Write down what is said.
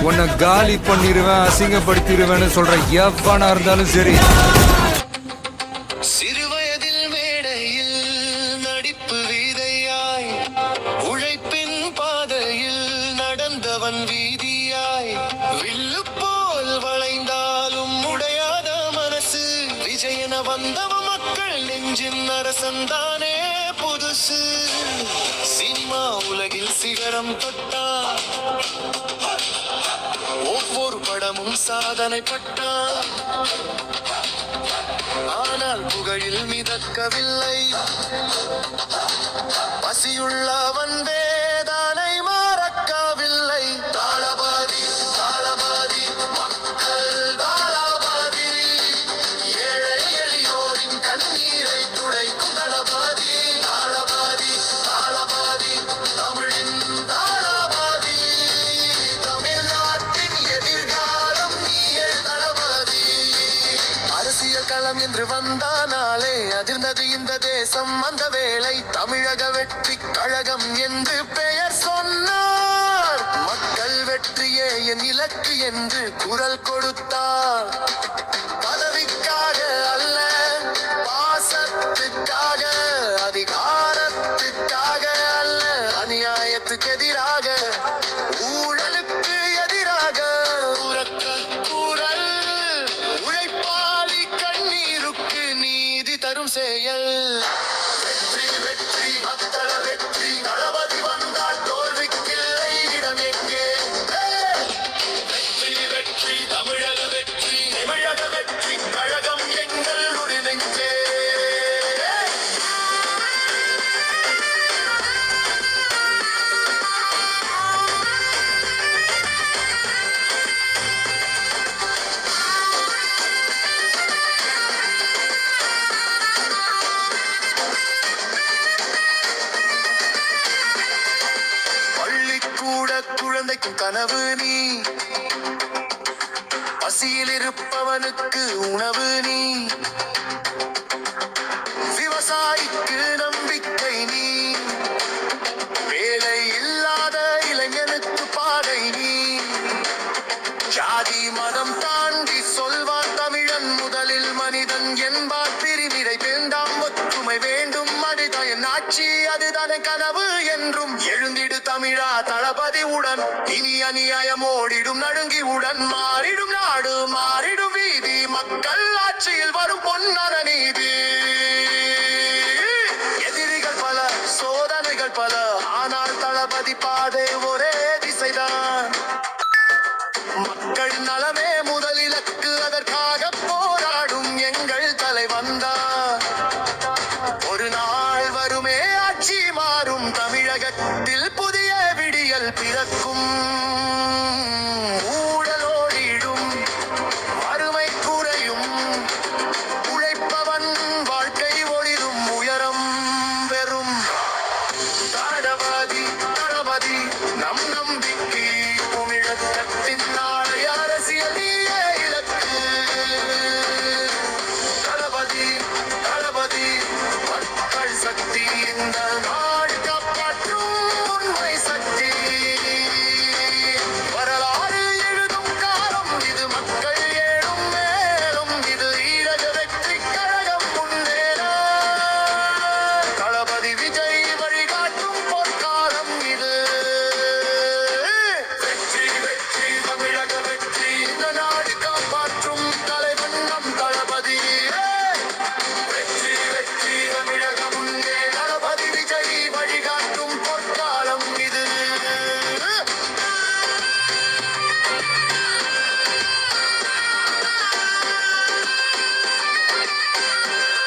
உன்னை காலி பண்ணிடுவேன், அசிங்கப்படுத்திடுவேன்னு சொல்ற எவனா இருந்தாலும் சரி. சிறுவயதில் மேடையில் நடிப்பு வீதையாய், உழைப்பின் பாதையில் நடந்தவன் வீதியாய், வில்லு போல் வளைந்தாலும் உடையாத மனசு, விஜயன வந்தவ மக்கள் நெஞ்சின் அரசந்தானே புதுசு. சினிமா உலகில் சிகரம் தொட்டா, ஒவ்வொரு படமும் சாதனை பட்டா, ஆனால் புகழில் மிதக்கவில்லை. பசியுள்ளவன் வேதனை மறக்கவில்லை. தாளபாதி தாளபாதி மக்கள் தாளபாதி, ஏழை எளியோரின் கண்ணீரை துடைக்கும் தளபாதி. தாளபாதி தாளபாதி தமிழின் தாளபாதி, தமிழ்நாட்டின் எதிர்காலம் நீயே தளபதி. அரசியல் களம் என்று வந்தானாலே அதிர்ந்தது இந்த தேசம். அந்த வேளை தமிழக வெற்றி கழகம் என்று பெயர் சொன்னார். மக்கள் வெற்றியே என் இலக்கு என்று குரல் கொடுத்தார். பதவிக்காக அல்ல, பாசத்துக்காக, அதிகாரத்துக்காக அல்ல, அநியாயத்துக்கு எதிராக, ஊழலுக்கு எதிராக உரக்க குரல், உழைப்பாளி கண்ணீருக்கு நீதி தரும் செயல். வெற்றி வெற்றி மக்கள வெற்றி, தளபதி வந்தால் தோல்விக்கில்லை இடம் எங்கே. வெற்றி வெற்றி தமிழக வெற்றி, தமிழக வெற்றி கழகம் எங்கள் உரிமைக்கே. பள்ளிக்கூட குழந்தைக்கும் கனவு நீ, பசியில் இருப்பவனுக்கு உணவு நீ, விவசாயிக்கு நம்பிக்கை நீ, வேலை இல்லாத இளைஞனுக்கு பாதை நீ. ஜாதி மதம் தாண்டி சொல்வான் தமிழன், முதலில் மனிதன் என்பார். பிரிவினை வேண்டாம், ஒற்றுமை வேண்டும், அதுதான் என் ஆட்சி, அதுதானே கனவு என்றும். எழுந்திடு தமிழா தளபதி உடன், இனி அநியாயம் ஓடிடும் நடுங்கி உடன். மாறிடும் நாடு, மாறிடும் வீதி, மக்கள் ஆட்சியில் வரும் பொன்னான நீதி. எதிரிகள் பல, சோதனைகள் பல, ஆனால் தளபதி பாதை ஒரு